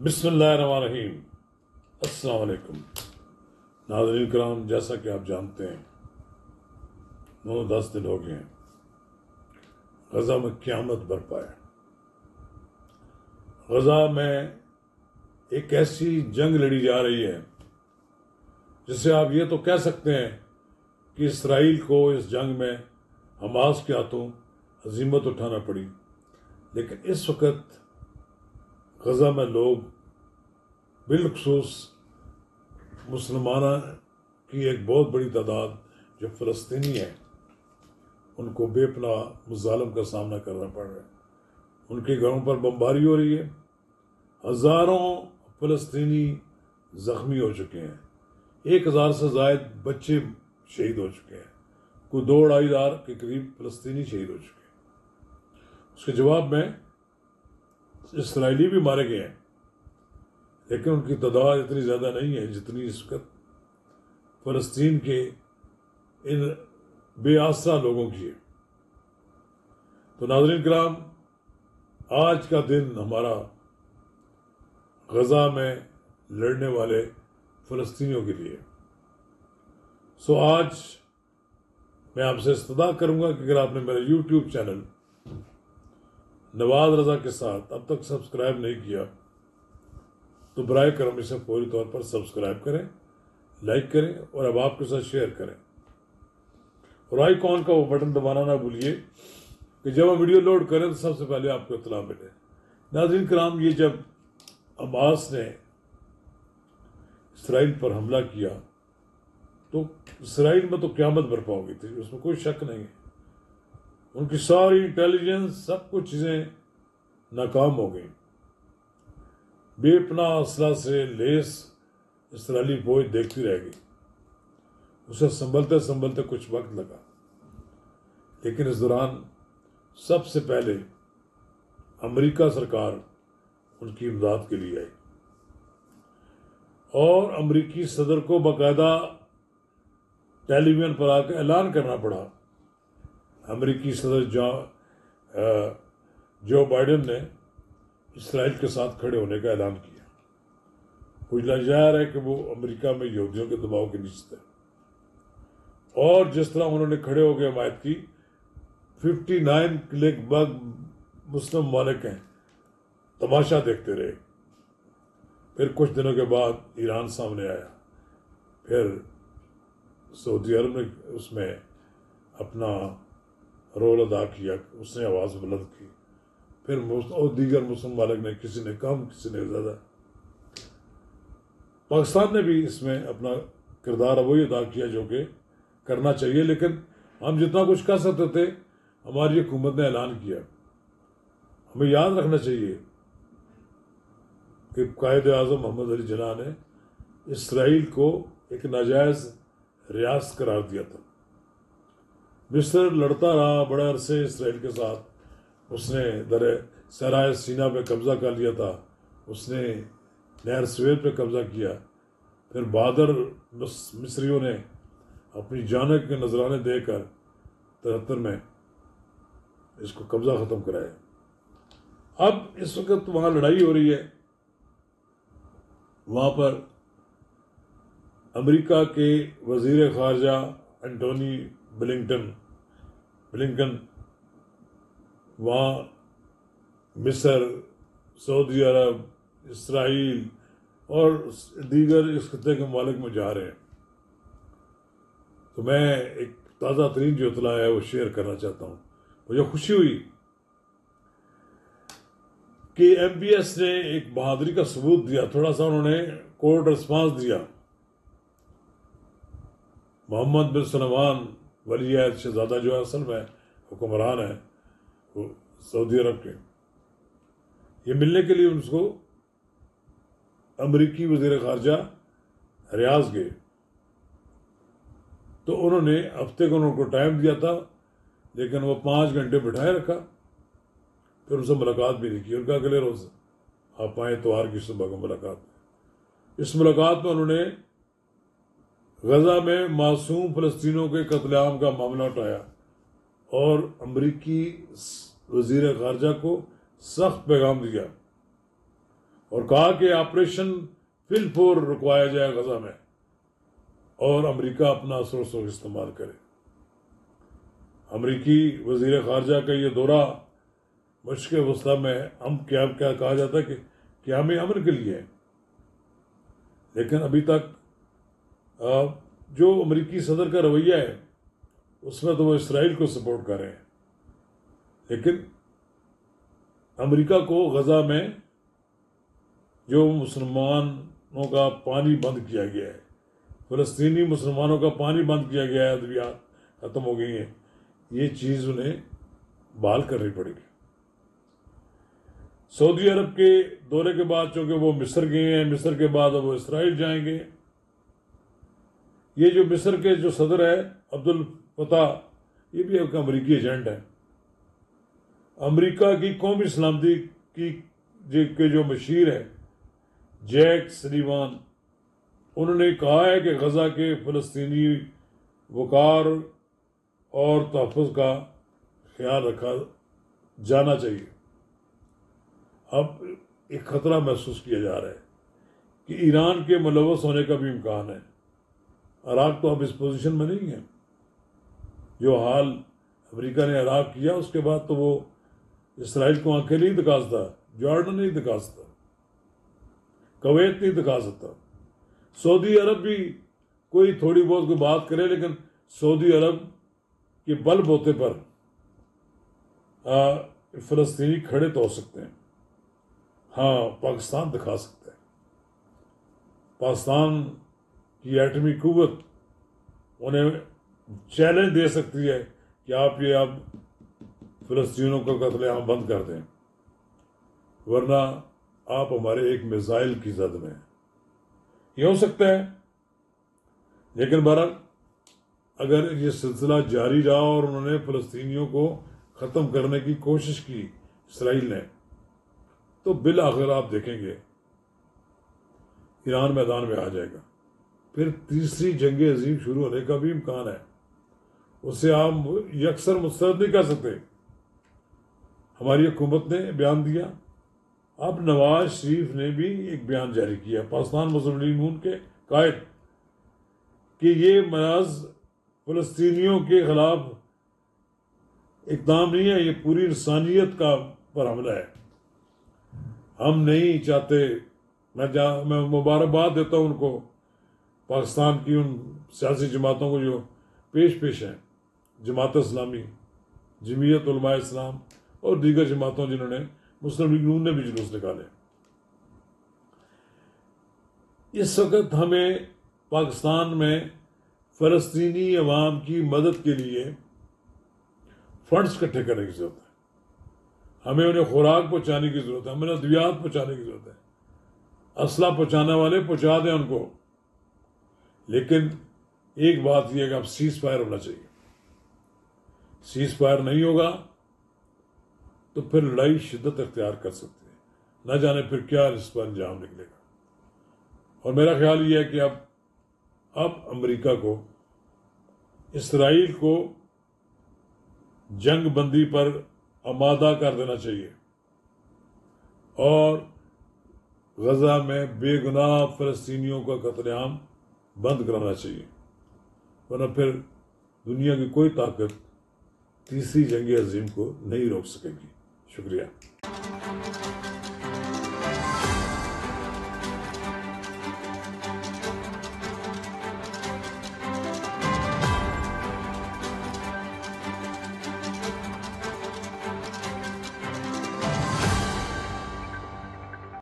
بسم اللہ الرحمن الرحیم۔ السلام علیکم ناظرین کرام، جیسا کہ آپ جانتے ہیں 9-10 دن ہو گئے ہیں غزہ میں قیامت برپا ہے۔ غزہ میں ایک ایسی جنگ لڑی جا رہی ہے جسے آپ یہ تو کہہ سکتے ہیں کہ اسرائیل کو اس جنگ میں حماس کے ہاتھوں ہزیمت اٹھانا پڑی، لیکن اس وقت غزہ میں لوگ بالخصوص مسلمانوں کی ایک بہت بڑی تعداد جو فلسطینی ہیں ان کو بے پناہ مظالم کا سامنا کرنا پڑ رہا ہے۔ ان کے گھروں پر بمباری ہو رہی ہے، ہزاروں فلسطینی زخمی ہو چکے ہیں، 1000 سے زائد بچے شہید ہو چکے ہیں، کوئی 2-2.5 کے قریب فلسطینی شہید ہو چکے ہیں۔ اس کے جواب میں اسرائیلی بھی مارے گئے ہیں، لیکن ان کی تعداد اتنی زیادہ نہیں ہے جتنی اس وقت فلسطین کے ان بے آسرا لوگوں کی ہے۔ تو ناظرین کرام، آج کا دن ہمارا غزہ میں لڑنے والے فلسطینیوں کے لیے۔ آج میں آپ سے استدعا کروں گا کہ اگر آپ نے میرا یوٹیوب چینل نواز رضا کے ساتھ اب تک سبسکرائب نہیں کیا تو برائے کرم اسے فوری طور پر سبسکرائب کریں، لائک کریں اور اب آپ کے ساتھ شیئر کریں، اور آئیکن کا وہ بٹن دبانا نہ بھولیے کہ جب ہم ویڈیو لوڈ کریں تو سب سے پہلے آپ کو اطلاع ملے۔ ناظرین کرام، یہ جب حماس نے اسرائیل پر حملہ کیا تو اسرائیل میں تو قیامت برپا ہو گئی تھی، اس میں کوئی شک نہیں ہے۔ ان کی ساری انٹیلیجنس، سب کچھ چیزیں ناکام ہو گئیں۔ بے پناہ اسلحہ سے لیس اسرائیلی فوج دیکھتی رہ گئی، اسے سنبھلتے کچھ وقت لگا، لیکن اس دوران سب سے پہلے امریکہ سرکار ان کی امداد کے لیے آئی، اور امریکی صدر کو باقاعدہ ٹیلی ویژن پر آ کے اعلان کرنا پڑا۔ امریکی صدر جو بائیڈن نے اسرائیل کے ساتھ کھڑے ہونے کا اعلان کیا۔ کچھ ظاہر ہے کہ وہ امریکہ میں یہودیوں کے دباؤ کے نیچے تھے، اور جس طرح انہوں نے کھڑے ہو کے حمایت کی، 59 کے لگ بھگ مسلم ممالک ہیں تماشا دیکھتے رہے۔ پھر کچھ دنوں کے بعد ایران سامنے آیا، پھر سعودی عرب نے اس میں اپنا رول ادا کیا، اس نے آواز بلند کی، پھر اور دیگر مسلم ممالک نے، کسی نے کم کسی نے زیادہ۔ پاکستان نے بھی اس میں اپنا کردار وہی ادا کیا جو کہ کرنا چاہیے، لیکن ہم جتنا کچھ کر سکتے تھے ہماری حکومت نے اعلان کیا۔ ہمیں یاد رکھنا چاہیے کہ قائد اعظم محمد علی جناح نے اسرائیل کو ایک ناجائز ریاست قرار دیا تھا۔ مصر لڑتا رہا بڑے عرصے اسرائیل کے ساتھ، اس نے صحرائے سینا پہ قبضہ کر لیا تھا، اس نے نہر سویز پہ قبضہ کیا، پھر بہادر مصریوں نے اپنی جانوں کے نذرانے دے کر 73 میں اس کو قبضہ ختم کرایا۔ اب اس وقت وہاں لڑائی ہو رہی ہے، وہاں پر امریکہ کے وزیر خارجہ انٹونی بلنکن وہاں مصر، سعودی عرب، اسرائیل اور دیگر اس خطے کے ممالک میں جا رہے ہیں۔ تو میں ایک تازہ ترین جو اطلاع ہے وہ شیئر کرنا چاہتا ہوں۔ مجھے خوشی ہوئی کہ ایم بی ایس نے ایک بہادری کا ثبوت دیا، تھوڑا سا انہوں نے کورٹ ریسپانس دیا۔ محمد بن سلمان ولی عہد شہزادہ جو ہے اصل میں حکمران ہے وہ سعودی عرب کے، یہ ملنے کے لیے اس کو امریکی وزیر خارجہ ریاض گئے، تو انہوں نے ہفتے کو ان کو ٹائم دیا تھا، لیکن وہ 5 گھنٹے بٹھائے رکھا، پھر ان سے ملاقات بھی نہیں کی، ان کا اگلے روز آپ آئیں اتوار کی صبح کو ملاقات۔ اس ملاقات میں انہوں نے غزہ میں معصوم فلسطینیوں کے قتل عام کا معاملہ اٹھایا، اور امریکی وزیر خارجہ کو سخت پیغام دیا۔ اور کہا کہ آپریشن فی الفور رکوایا جائے غزہ میں اور امریکہ اپنا اثر و رسوخ استعمال کرے۔ امریکی وزیر خارجہ کا یہ دورہ مشرق وسطیٰ میں کیا کہا جاتا ہے کہ قیام امن کے لیے ہے، لیکن ابھی تک جو امریکی صدر کا رویہ ہے اس میں تو وہ اسرائیل کو سپورٹ کر رہے ہیں، لیکن امریکہ کو غزہ میں جو مسلمانوں کا پانی بند کیا گیا ہے، فلسطینی مسلمانوں کا پانی بند کیا گیا ہے، ادویات ختم ہو گئی ہیں، یہ چیز انہیں بحال کرنی پڑے گی۔ سعودی عرب کے دورے کے بعد چونکہ وہ مصر گئے ہیں، مصر کے بعد اب وہ اسرائیل جائیں گے۔ یہ جو مصر کے جو صدر ہے عبد الفتاح، یہ بھی ایک امریکی ایجنٹ ہے۔ امریکہ کی قومی سلامتی کے جو مشیر ہے جیک سلیوان، انہوں نے کہا ہے کہ غزہ کے فلسطینی وقار اور تحفظ کا خیال رکھا جانا چاہیے۔ اب ایک خطرہ محسوس کیا جا رہا ہے کہ ایران کے ملوث ہونے کا بھی امکان ہے۔ عراق تو اب اس پوزیشن میں نہیں ہے۔ جو حال امریکہ نے عراق کیا اس کے بعد تو وہ اسرائیل کو آنکھیں نہیں دکھا سکتا، جارڈن نہیں دکھا سکتا، کویت نہیں دکھا سکتا۔ سعودی عرب بھی کوئی تھوڑی بہت کوئی بات کرے، لیکن سعودی عرب کے بل بوتے پر فلسطینی کھڑے تو ہو سکتے ہیں، ہاں پاکستان دکھا سکتا ہے۔ پاکستان کی ایٹمی قوت انہیں چیلنج دے سکتی ہے کہ آپ فلسطینیوں کا قتل عام بند کر دیں، ورنہ آپ ہمارے ایک میزائل کی زد میں ہیں۔ یہ ہو سکتا ہے، لیکن بہرحال اگر یہ سلسلہ جاری رہا اور انہوں نے فلسطینیوں کو ختم کرنے کی کوشش کی اسرائیل نے، تو بالآخر آپ دیکھیں گے ایران میدان میں آ جائے گا۔ پھر تیسری جنگ عظیم شروع ہونے کا بھی امکان ہے، اسے آپ یکسر مسترد نہیں کر سکتے۔ ہماری حکومت نے بیان دیا، اب نواز شریف نے بھی ایک بیان جاری کیا، پاکستان مسلم لیگ نون کے قائد، کہ یہ محض فلسطینیوں کے خلاف اقدام نہیں ہے، یہ پوری انسانیت کا پر حملہ ہے۔ ہم نہیں چاہتے، میں مبارکباد دیتا ہوں ان کو، پاکستان کی ان سیاسی جماعتوں کو جو پیش ہیں، جماعت اسلامی، جمعیت علماء اسلام اور دیگر جماعتوں جنہوں نے، مسلم لیگ نون نے بھی جلوس نکالے۔ اس وقت ہمیں پاکستان میں فلسطینی عوام کی مدد کے لیے فنڈز اکٹھے کرنے کی ضرورت ہے۔ ہمیں انہیں خوراک پہنچانے کی ضرورت ہے، ہمیں ادویات پہنچانے کی ضرورت ہے، اسلحہ پہنچانے والے پہنچا دیں ان کو، لیکن ایک بات یہ ہے کہ اب سیز فائر ہونا چاہیے۔ سیز فائر نہیں ہوگا تو پھر لڑائی شدت اختیار کر سکتی ہے، نہ جانے پھر کیا اس پر انجام نکلے گا۔ اور میرا خیال یہ ہے کہ اب امریکہ کو اسرائیل کو جنگ بندی پر آمادہ کر دینا چاہیے اور غزہ میں بے گناہ فلسطینیوں کا قتل عام بند کرانا چاہیے، ورنہ پھر دنیا کی کوئی طاقت تیسری جنگ عظیم کو نہیں روک سکے گی۔ شکریہ۔